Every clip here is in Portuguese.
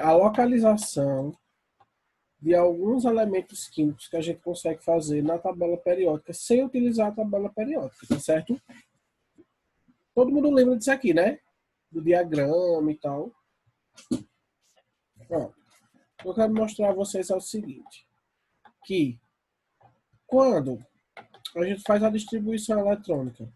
a localização de alguns elementos químicos que a gente consegue fazer na tabela periódica sem utilizar a tabela periódica, tá certo? Todo mundo lembra disso aqui, né? Do diagrama e tal. Ó, o que eu quero mostrar a vocês é o seguinte, que quando a gente faz a distribuição eletrônica,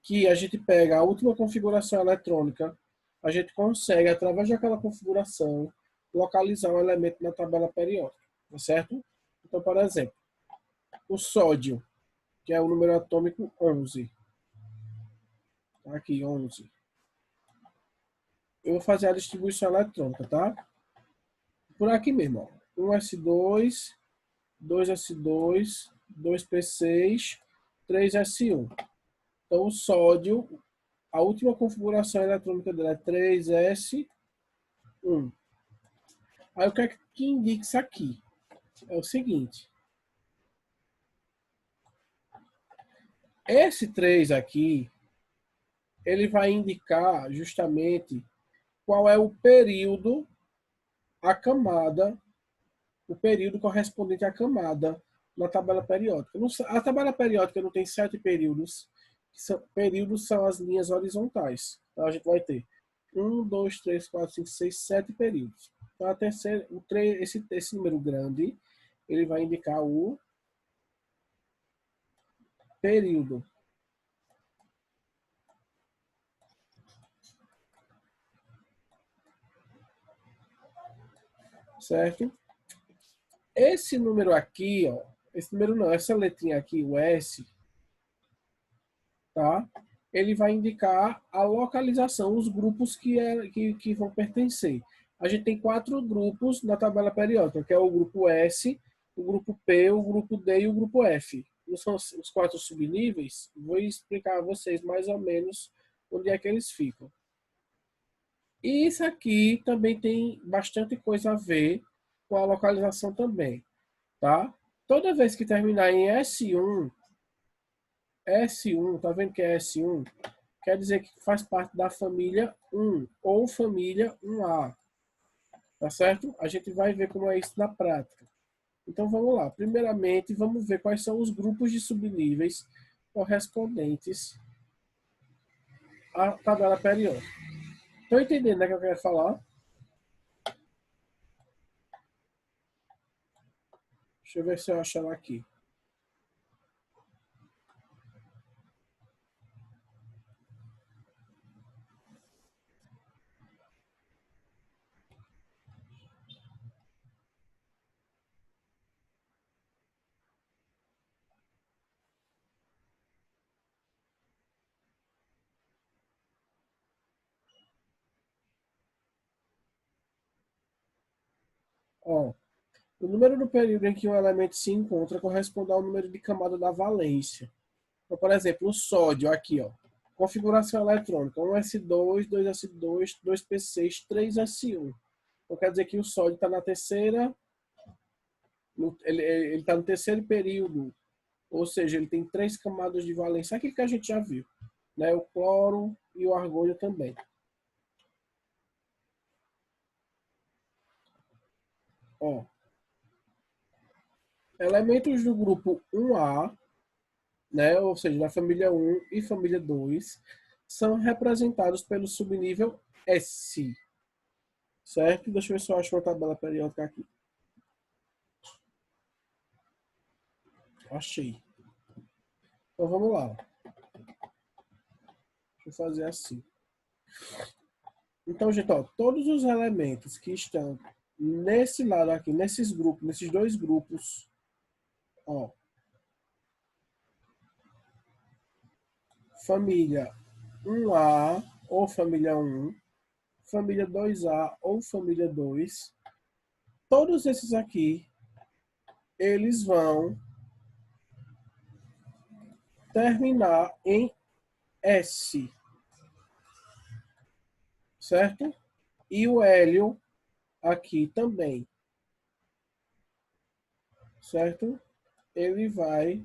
que a gente pega a última configuração eletrônica, a gente consegue, através daquela configuração, localizar um elemento na tabela periódica, tá certo? Então, por exemplo, o sódio, que é o número atômico 11. Tá aqui, 11. Eu vou fazer a distribuição eletrônica, tá? Por aqui mesmo, ó. 1s2, 2s2, 2p6, 3s1. Então, o sódio, a última configuração eletrônica dele é 3s1. Aí o que é que indica isso aqui? É o seguinte. Esse 3 aqui, ele vai indicar justamente qual é o período, a camada, o período correspondente à camada na tabela periódica. A tabela periódica não tem 7 períodos. Períodos são as linhas horizontais. Então a gente vai ter 1, 2, 3, 4, 5, 6, 7 períodos. Então a terceira, esse número grande, ele vai indicar o período. Certo? Esse número aqui, ó, esse número não, essa letrinha aqui, o S, tá? Ele vai indicar a localização, os grupos que vão pertencer. A gente tem 4 grupos na tabela periódica, que é o grupo S, o grupo P, o grupo D e o grupo F. Não são os 4 subníveis? Vou explicar a vocês mais ou menos onde é que eles ficam. E isso aqui também tem bastante coisa a ver com a localização também, tá? Toda vez que terminar em S1, tá vendo que é S1? Quer dizer que faz parte da família 1 ou família 1A, tá certo? A gente vai ver como é isso na prática. Então vamos lá. Primeiramente, vamos ver quais são os grupos de subníveis correspondentes à tabela periódica. Estão entendendo, né, que eu quero falar? Deixa eu ver se eu acho ela aqui. Ó, o número do período em que um elemento se encontra corresponde ao número de camada da valência. Então, por exemplo, o sódio, aqui, ó. Configuração eletrônica: 1s2, 2s2, 2p6, 3s1. Então, quer dizer que o sódio está na terceira, ele está no terceiro período, ou seja, ele tem 3 camadas de valência, aquilo que a gente já viu, né? O cloro e o argônio também. Ó, elementos do grupo 1A, né? Ou seja, da família 1 e família 2, são representados pelo subnível S, certo? Deixa eu ver se eu acho uma tabela periódica aqui. Achei. Então vamos lá. Deixa eu fazer assim. Então, gente, ó, todos os elementos que estão nesse lado aqui, nesses grupos, nesses dois grupos, ó, família 1A ou família 1, família 2A ou família 2, todos esses aqui, eles vão terminar em S, certo? E o hélio aqui também, certo? Ele vai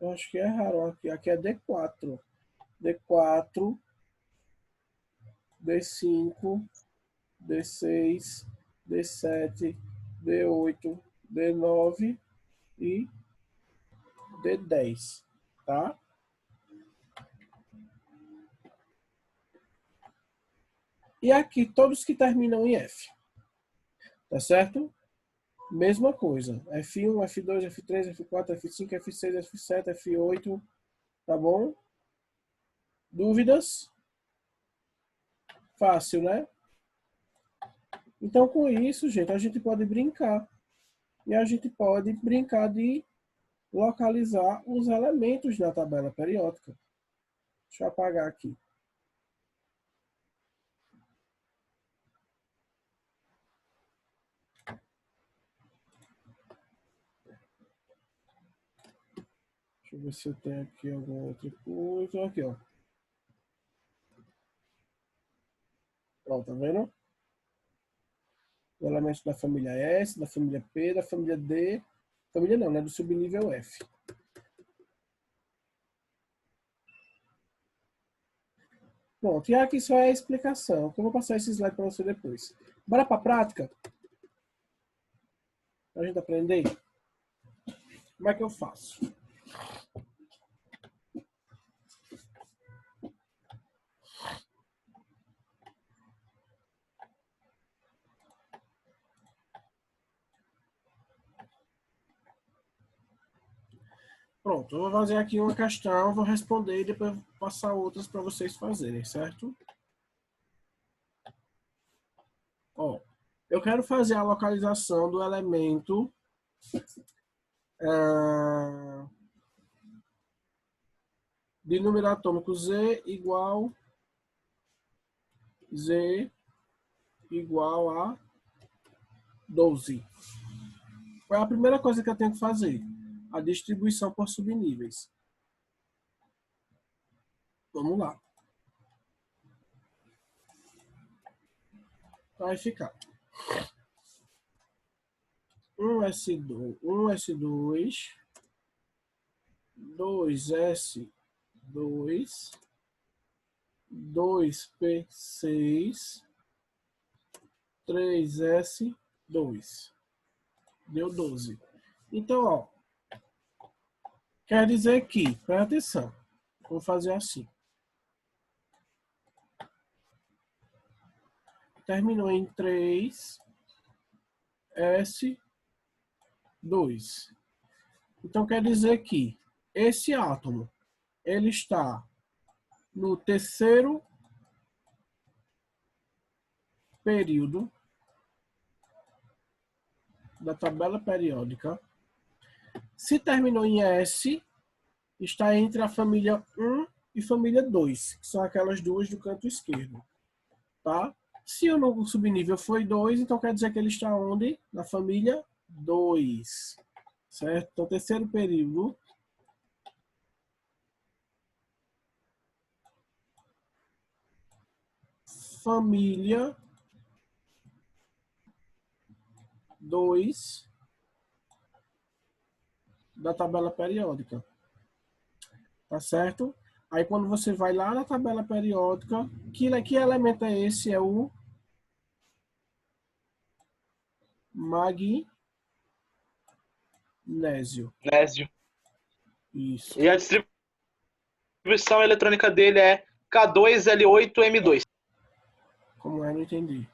Eu acho que erraram aqui. Aqui é D4. D4, D5, D6, D7, D8, D9 e D10, tá? E aqui, todos que terminam em F, tá certo? Mesma coisa. F1, F2, F3, F4, F5, F6, F7, F8, tá bom? Dúvidas? Fácil, né? Então, com isso, gente, a gente pode brincar. E a gente pode brincar de localizar os elementos da tabela periódica. Deixa eu apagar aqui. Deixa eu ver se eu tenho aqui alguma outra coisa. Aqui, ó. Ó, tá vendo? Elementos da família S, da família P, da família D. Família não, né? Do subnível F. Pronto, e aqui só é a explicação. Eu vou passar esse slide para você depois. Bora para a prática? Para a gente aprender? Como é que eu faço? Pronto, eu vou fazer aqui uma questão, vou responder e depois vou passar outras para vocês fazerem, certo? Ó, eu quero fazer a localização do elemento de número atômico Z igual a 12. Qual é a primeira coisa que eu tenho que fazer? A distribuição por subníveis. Vamos lá. Vai ficar 1S2, 2S2, 2P6, 3S2. Deu 12. Então, ó, quer dizer que, presta atenção, vou fazer assim. Terminou em 3S2. Então, quer dizer que esse átomo, ele está no terceiro período da tabela periódica. Se terminou em S, está entre a família 1 e família 2, que são aquelas duas do canto esquerdo. Tá? Se o subnível foi 2, então quer dizer que ele está onde? Na família 2. Certo? Então, terceiro período. Família 2 da tabela periódica. Tá certo? Aí quando você vai lá na tabela periódica, que elemento é esse? É o magnésio. Magnésio. Isso. E a distribuição eletrônica dele é K2L8M2. Como é? Não entendi.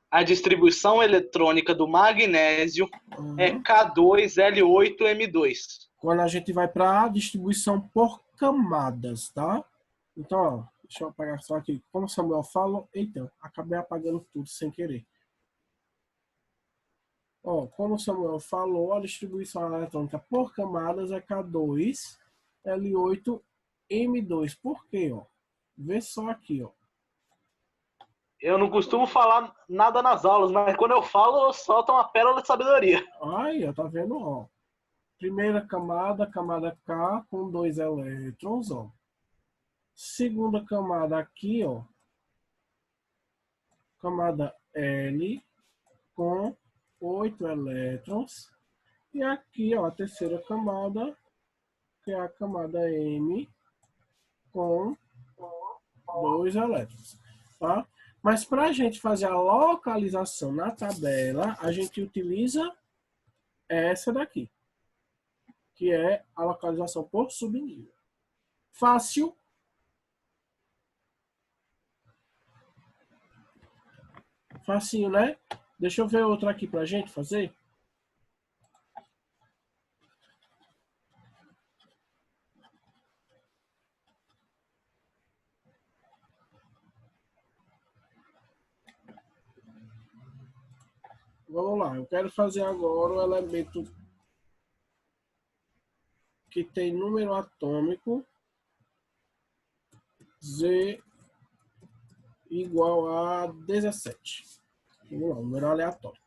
A distribuição eletrônica do magnésio é K2L8M2. Quando a gente vai para a distribuição por camadas, tá? Então, ó, deixa eu apagar só aqui. Como o Samuel falou, então, acabei apagando tudo sem querer. Ó, como o Samuel falou, a distribuição eletrônica por camadas é K2, L8, M2. Por quê, ó? Vê só aqui, ó. Eu não costumo falar nada nas aulas, mas quando eu falo, eu solto uma pérola de sabedoria. Aí, ó, tá vendo, ó. Primeira camada, camada K com 2 elétrons, ó. Segunda camada aqui, ó. Camada L com 8 elétrons. E aqui, ó, a terceira camada que é a camada M com 2 elétrons, tá? Mas para a gente fazer a localização na tabela, a gente utiliza essa daqui, que é a localização por subnível. Fácil. Facinho, né? Deixa eu ver outra aqui para a gente fazer. Vamos lá, eu quero fazer agora o elemento que tem número atômico Z igual a 17. Vamos lá, número aleatório.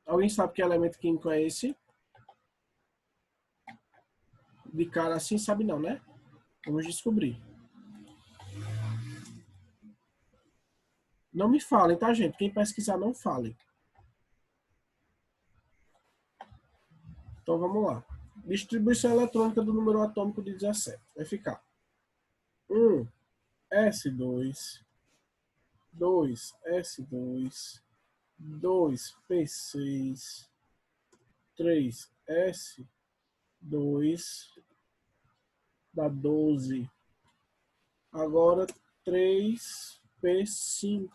Alguém sabe que elemento químico é esse? De cara assim, sabe não, né? Vamos descobrir. Não me falem, tá, gente? Quem pesquisar, não fale. Então, vamos lá. Distribuição eletrônica do número atômico de 17. Vai ficar 1 S2, 2 S2, 2 P6, 3 S2, dá 12. Agora 3 P5.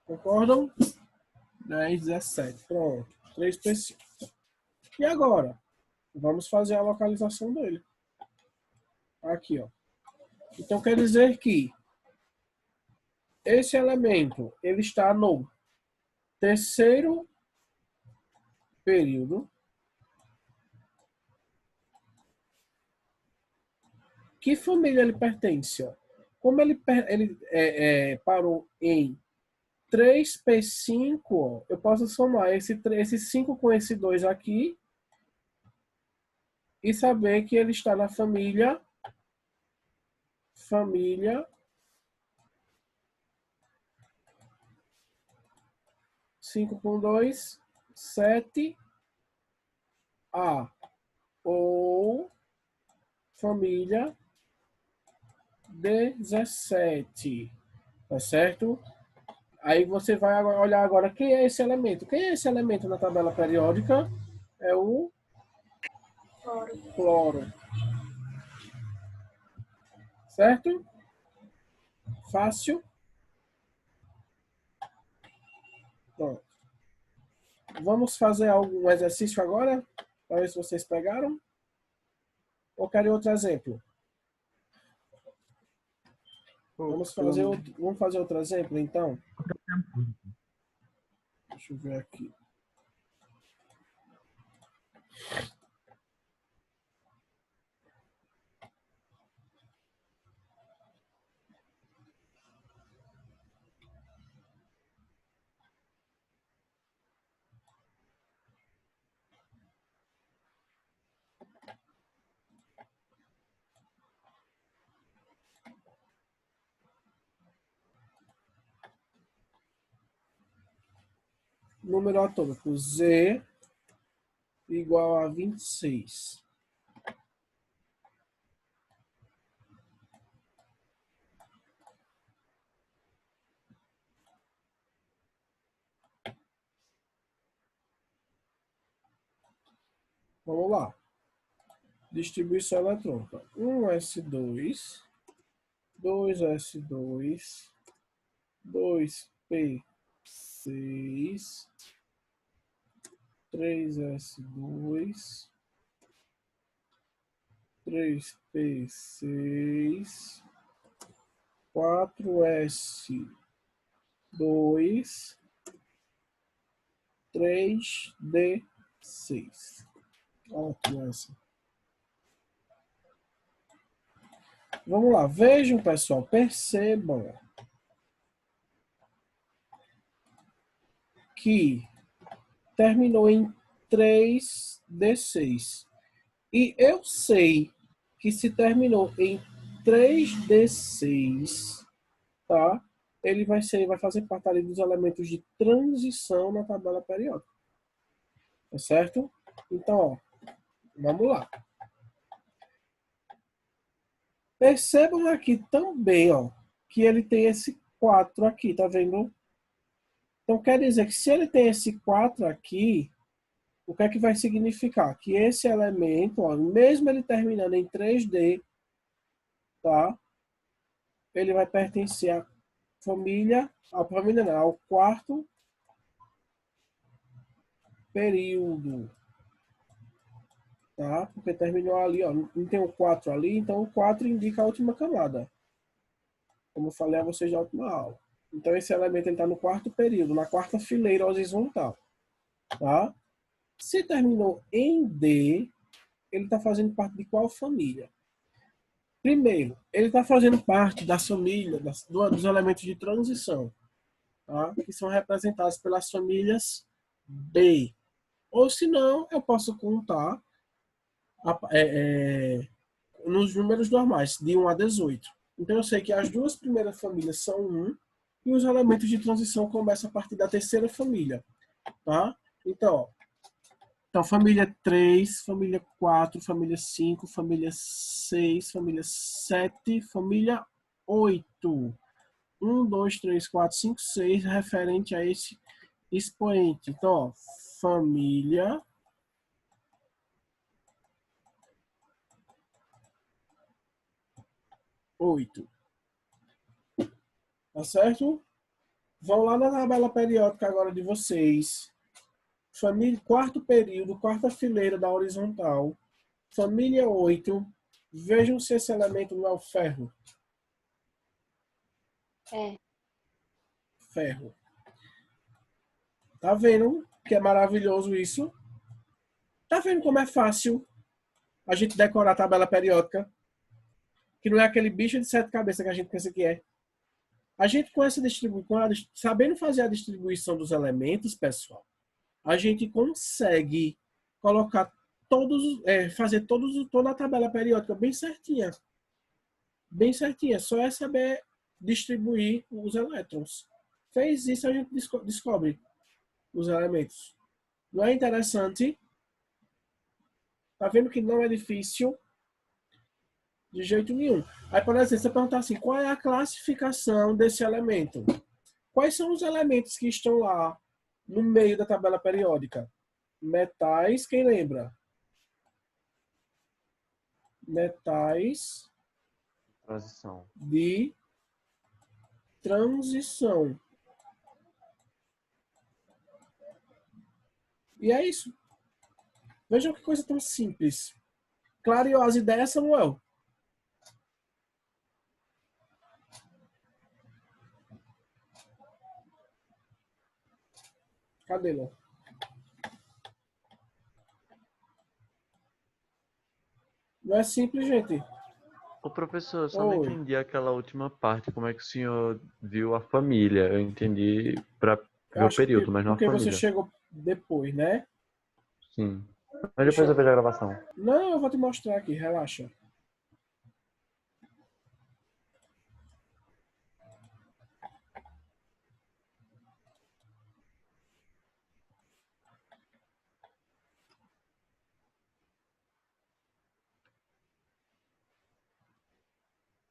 Concordam? 10, 17. Pronto. 3 P5. E agora? Vamos fazer a localização dele. Aqui, ó. Então, quer dizer que esse elemento, ele está no terceiro período. Que família ele pertence? Ó? Como ele parou em 3P5, ó, eu posso somar esse 5 com esse 2 aqui e saber que ele está na família 5 com 2, 7A. Ou família 17. Tá certo? Aí você vai olhar agora quem é esse elemento. Quem é esse elemento na tabela periódica? É o cloro. Certo? Fácil. Pronto. Vamos fazer algum exercício agora? Para ver se vocês pegaram. Ou querem outro exemplo? Vamos fazer outro exemplo, então? Deixa eu ver aqui. Número atômico Z igual a 26. Vamos lá. Distribuição eletrônica. 1s2, 2s2, 2p6, 3s2, 3p6, 4s2, 3d6. Ótimo essa. Vamos lá, vejam, pessoal, percebam que terminou em 3d6. E eu sei que se terminou em 3d6, tá? Ele vai fazer parte ali dos elementos de transição na tabela periódica. Tá certo? Então, ó, vamos lá. Percebam aqui também, ó, que ele tem esse 4 aqui, tá vendo? Então, quer dizer que se ele tem esse 4 aqui, o que é que vai significar? Que esse elemento, ó, mesmo ele terminando em 3D, tá? Ele vai pertencer à família não, ao quarto período, tá? Porque terminou ali, ó, não tem o 4 ali, então o 4 indica a última camada, como eu falei a vocês na última aula. Então esse elemento está no quarto período, na quarta fileira horizontal, tá? Se terminou em D, ele está fazendo parte de qual família? Primeiro, ele está fazendo parte da família, dos elementos de transição, tá? Que são representados pelas famílias B. Ou se não, eu posso contar nos números normais, de 1 a 18. Então eu sei que as duas primeiras famílias são 1 e os elementos de transição começam a partir da terceira família, tá? Então, família 3, família 4, família 5, família 6, família 7, família 8. 1, 2, 3, 4, 5, 6, referente a esse expoente. Então, ó, família 8. Tá certo? Vão lá na tabela periódica agora de vocês. Família, quarto período, quarta fileira da horizontal. Família 8. Vejam se esse elemento não é o ferro. É. Ferro. Tá vendo que é maravilhoso isso? Tá vendo como é fácil a gente decorar a tabela periódica? Que não é aquele bicho de 7 cabeças que a gente pensa que é. A gente com essa distribuição, sabendo fazer a distribuição dos elementos, pessoal, a gente consegue colocar fazer toda a tabela periódica bem certinha. Bem certinha. Só é saber distribuir os elétrons. Fez isso, a gente descobre os elementos. Não é interessante? Tá vendo que não é difícil? De jeito nenhum. Aí, por exemplo, você perguntar assim, qual é a classificação desse elemento? Quais são os elementos que estão lá no meio da tabela periódica? Metais, quem lembra? Metais Transição. de transição. E é isso. Vejam que coisa tão simples. Clareou as ideias, Samuel? Cadê, Lô? Não é simples, gente. Ô, professor, eu só não Oi. entendi aquela última parte. Como é que o senhor viu a família? Eu entendi para Eu ver o acho que período, mas não a porque você família. chegou depois, né? Sim. Mas depois eu vejo a gravação. Não, eu vou te mostrar aqui, relaxa.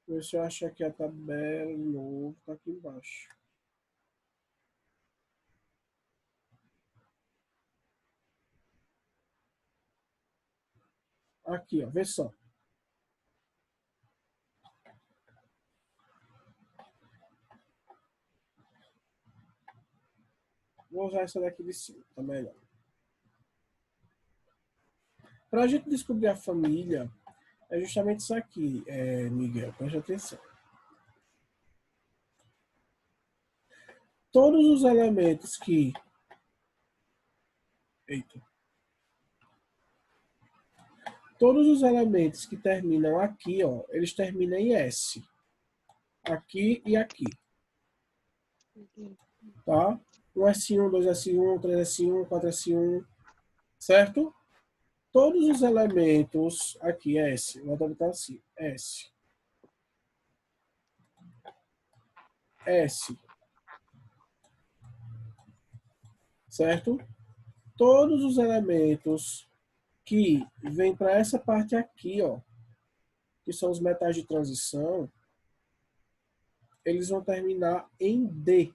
Deixa eu achar aqui a tabela de novo, tá aqui embaixo. Aqui, ó, vê só. Vou usar essa daqui de cima, tá melhor. Para a gente descobrir a família, é justamente isso aqui, Miguel, preste atenção. Todos os elementos que... Eita. Todos os elementos que terminam aqui, ó, eles terminam em S. Aqui e aqui. Tá? 1S1, 2S1, 3S1, 4S1, certo? Todos os elementos aqui, S, vou botar assim, S. S. Certo? Todos os elementos que vem para essa parte aqui, ó, que são os metais de transição, eles vão terminar em D.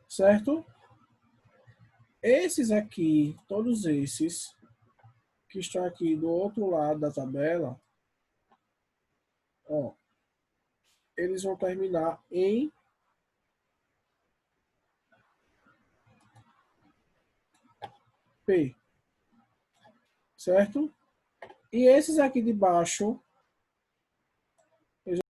Certo? Esses aqui, todos esses que estão aqui do outro lado da tabela, ó, eles vão terminar em P. Certo? E esses aqui de baixo,